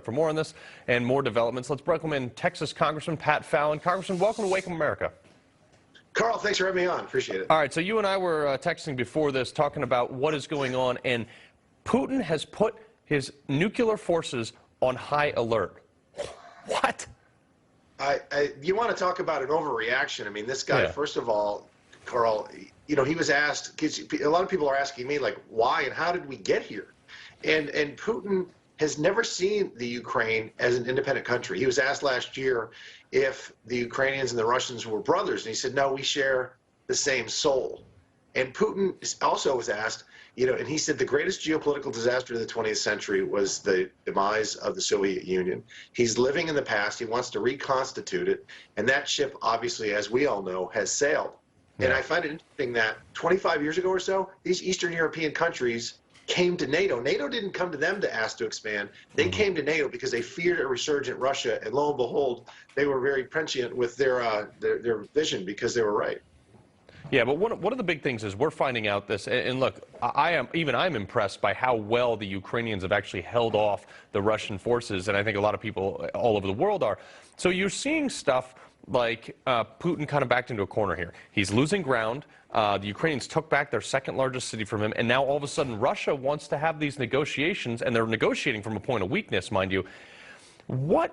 for more on this and more developments. Let's welcome in Texas Congressman Pat Fallon. Congressman, welcome to Wake Up America. Carl, thanks for having me on. Appreciate it. All right, so you and I were texting before this, talking about what is going on, and Putin has put his nuclear forces on high alert. What? You want to talk about an overreaction? I mean, this guy, first of all, Carl, you know, he was asked, 'cause a lot of people are asking me, like, why and how did we get here? And Putin has never seen the Ukraine as an independent country. He was asked last year if the Ukrainians and the Russians were brothers, and he said, no, we share the same soul. And Putin also was asked, you know, and he said the greatest geopolitical disaster of the 20th century was the demise of the Soviet Union. He's living in the past. He wants to reconstitute it. And that ship, obviously, as we all know, has sailed. Yeah. And I find it interesting that 25 years ago or so, these Eastern European countries came to NATO. NATO didn't come to them to ask to expand. They came to NATO because they feared a resurgent Russia. And lo and behold, they were very prescient with their vision because they were right. Yeah, but one of the big things is we're finding out this, and look, I'm impressed by how well the Ukrainians have actually held off the Russian forces, and I think a lot of people all over the world are. So you're seeing stuff like Putin kind of backed into a corner here. He's losing ground. The Ukrainians took back their second largest city from him, and now all of a sudden Russia wants to have these negotiations, and they're negotiating from a point of weakness, mind you. I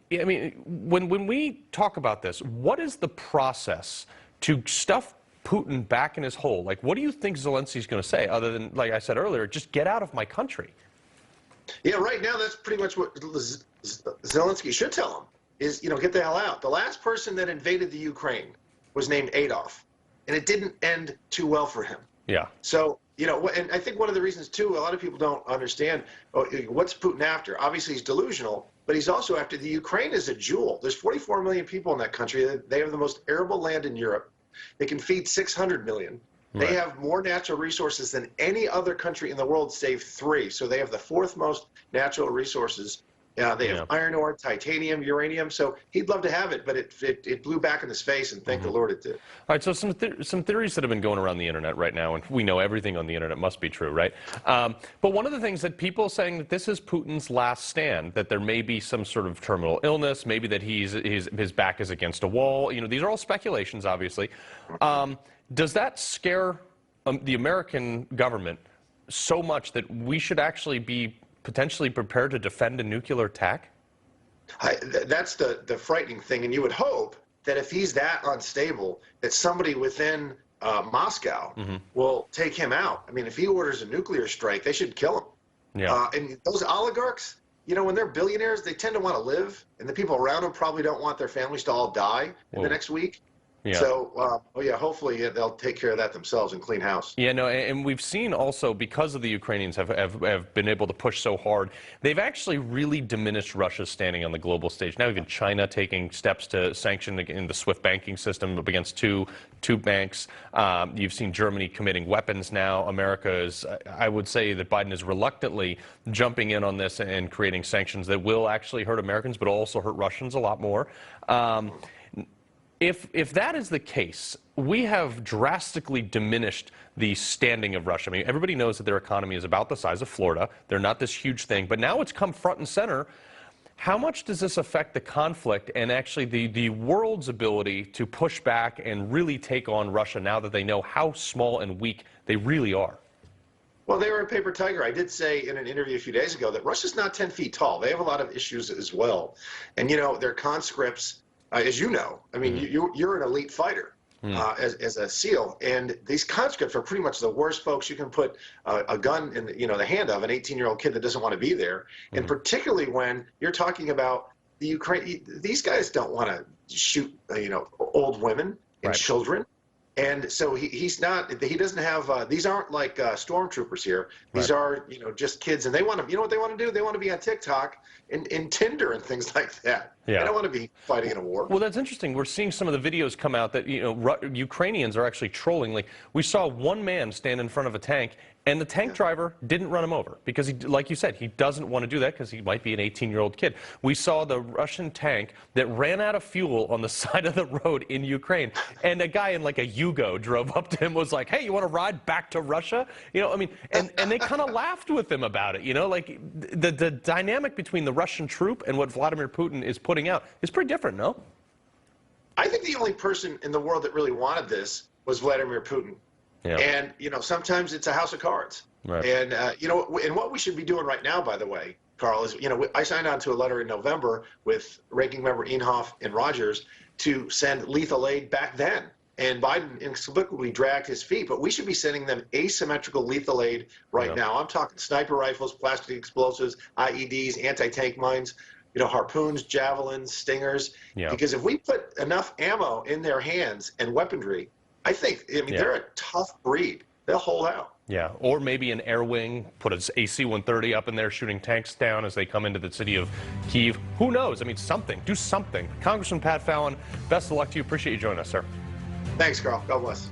mean, when we talk about this, what is the process to stuff Putin back in his hole? Like, what do you think Zelensky's going to say, other than, like I said earlier, just get out of my country? Yeah, right now that's pretty much what Zelensky should tell him, is, you know, get the hell out. The last person that invaded the Ukraine was named Adolf, and it didn't end too well for him. Yeah. So, you know, and I think one of the reasons, too, a lot of people don't understand, what's Putin after? Obviously, he's delusional, but he's also after the Ukraine is a jewel. There's 44 million people in that country. They have the most arable land in Europe. They can feed 600 million. Right. They have more natural resources than any other country in the world, save 3. So they have the 4th most natural resources. They have iron ore, titanium, uranium. So he'd love to have it, but it blew back in his face, and thank the Lord it did. All right, so some theories that have been going around the internet right now, and we know everything on the internet must be true, right? But one of the things that people are saying that this is Putin's last stand, that there may be some sort of terminal illness, maybe that his back is against a wall. You know, these are all speculations, obviously. Does that scare the American government so much that we should actually be potentially prepared to defend a nuclear attack? That's the frightening thing, and you would hope that if he's that unstable, that somebody within Moscow will take him out. I mean, if he orders a nuclear strike, they should kill him. Yeah. And those oligarchs, you know, when they're billionaires, they tend to want to live, and the people around them probably don't want their families to all die in the next week. Yeah. So, hopefully they'll take care of that themselves and clean house. Yeah, no, and we've seen also, because of the Ukrainians have been able to push so hard, they've actually really diminished Russia's standing on the global stage. Now even China taking steps to sanction in the SWIFT banking system against two banks. You've seen Germany committing weapons now. America is, I would say that Biden is reluctantly jumping in on this and creating sanctions that will actually hurt Americans, but also hurt Russians a lot more. If that is the case, we have drastically diminished the standing of Russia. I mean, everybody knows that their economy is about the size of Florida. They're not this huge thing, but now it's come front and center. How much does this affect the conflict and actually the world's ability to push back and really take on Russia now that they know how small and weak they really are? Well, they were a paper tiger. I did say in an interview a few days ago that Russia's not 10 feet tall. They have a lot of issues as well. And, you know, their conscripts, as you know, I mean, you're an elite fighter as a SEAL, and these conscripts are pretty much the worst folks you can put a gun in the hand of, an 18-year-old kid that doesn't want to be there. And particularly when you're talking about the Ukraine, these guys don't want to shoot, old women and children. And so he doesn't have, these aren't like stormtroopers here. These are, just kids, and they want to, you know what they want to do? They want to be on TikTok and Tinder and things like that. Yeah. They don't want to be fighting in a war. Well, that's interesting. We're seeing some of the videos come out that, Ukrainians are actually trolling. Like, we saw one man stand in front of a tank And the tank driver didn't run him over because, he, like you said, he doesn't want to do that because he might be an 18-year-old kid. We saw the Russian tank that ran out of fuel on the side of the road in Ukraine, and a guy in like a Yugo drove up to him, was like, "Hey, you want to ride back to Russia?" You know, I mean, and they kind of laughed with him about it. You know, like the dynamic between the Russian troop and what Vladimir Putin is putting out is pretty different, no? I think the only person in the world that really wanted this was Vladimir Putin. Yeah. And, you know, sometimes it's a house of cards. Right. And, you know, and what we should be doing right now, by the way, Carl, is, you know, I signed on to a letter in November with Ranking Member Inhofe and Rogers to send lethal aid back then. And Biden inexplicably dragged his feet, but we should be sending them asymmetrical lethal aid right now. I'm talking sniper rifles, plastic explosives, IEDs, anti-tank mines, you know, harpoons, javelins, stingers. Because if we put enough ammo in their hands and weaponry, I mean, they're a tough breed. They'll hold out. Yeah, or maybe an air wing, put an AC-130 up in there shooting tanks down as they come into the city of Kyiv. Who knows? I mean, something. Do something. Congressman Pat Fallon, best of luck to you. Appreciate you joining us, sir. Thanks, Carl. God bless.